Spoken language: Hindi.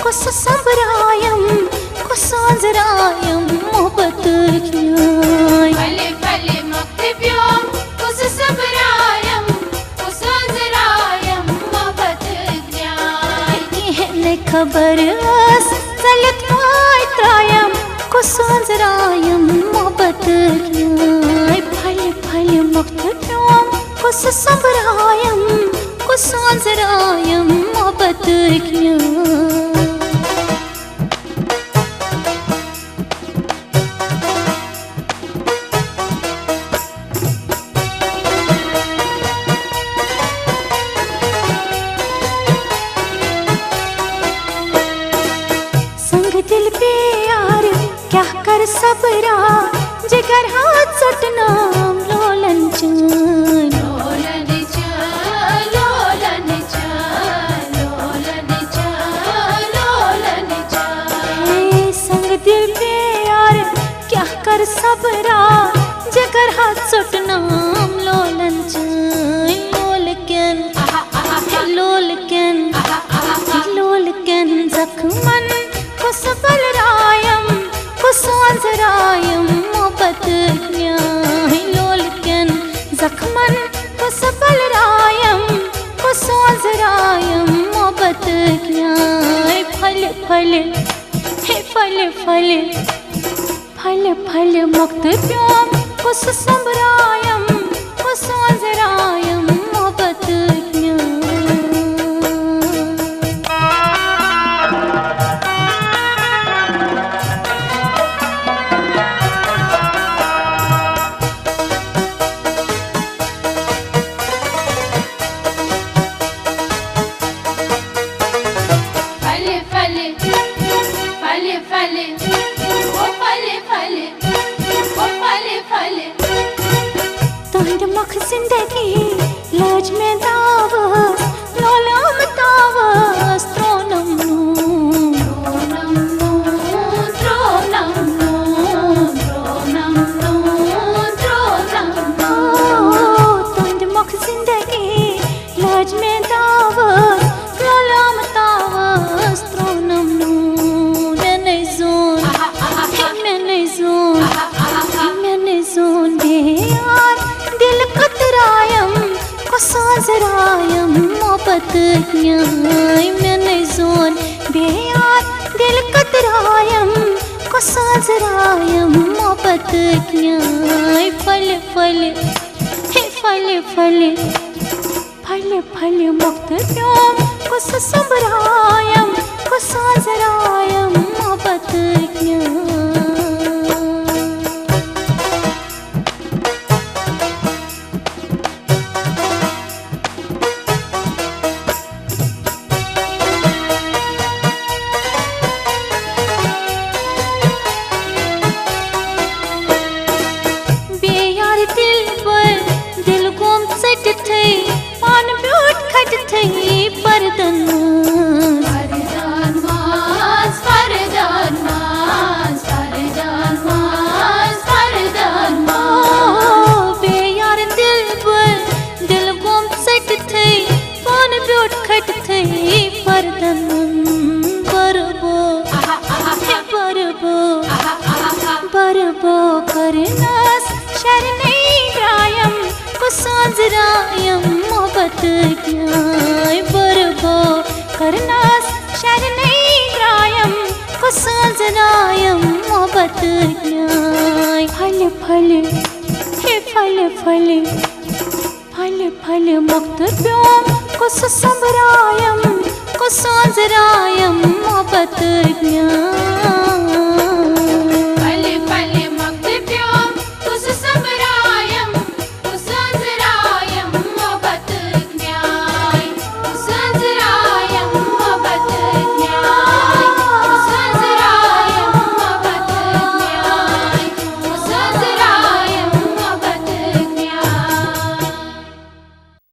कुस संबरायम कुस सांजरायम मोहब्बत न्याय फले फले मक्त प्योम कुस संबरायम कुस सांजरायम मोहब्बत न्याय कहने खबर अस चलत माय त्रायम कुस सांजरायम मोहब्बत न्याय फले फले मक्त प्योम कुस संबरायम कुस सांजरायम मोहब्बत न्याय दिल पे यार क्या कर सबरा जिगर हाथ सटना लोलन चैन लोलन चैन लोलन चैन लोलन चैन लोलन चैन संग दिल पे यार क्या कर सबरा जिगर हाथ सटना लोलन चैन लोलकन जख्मन कुस बलरायम कुस सांजरायम मोहब्बत न्याय लोलकन जख्मन कुस बलरायम कुस सांजरायम मोहब्बत न्याय फल फल हे फल फल फल फल मुक्त प्योम कुस संबरायम कुस सांजरायम मोहब्बत न्याय मख जिंदगी लाज में दावस लोलाम दावस त्रोनम त्रोनम त्रोनम त्रोनम त्रोनम तंद मख जिंदगी लाज में दावस लोलाम दावस त्रोनम मैंने जोन दे यार दिल कतरायम कुस सांजरायम मोहब्बत न्याय मैंने जोन बेयार दिल कतरायम कुस सांजरायम मोहब्बत न्याय फल फल हे फल फल फल फल मुक्त प्योम कुस संबरायम कुस सांजरायम मोहब्बत न्याय पान ब्यूट खट थई परदन परदान मास परदान मास परदान मास परदान मास बेयार दिल गुम सट थई पान ब्यूट खट थई परदन बरबो बरबो करनास शरनै ग्रायम कुस सांजरायम मोहब्बत न्याय बरबो करनास शरनै ग्रायम कुस सांजरायम मोहब्बत न्याय फल फल हे फल फल फल फल मुक्त प्योम कुस संबरायम कुस सांजरायम मोहब्बत न्याय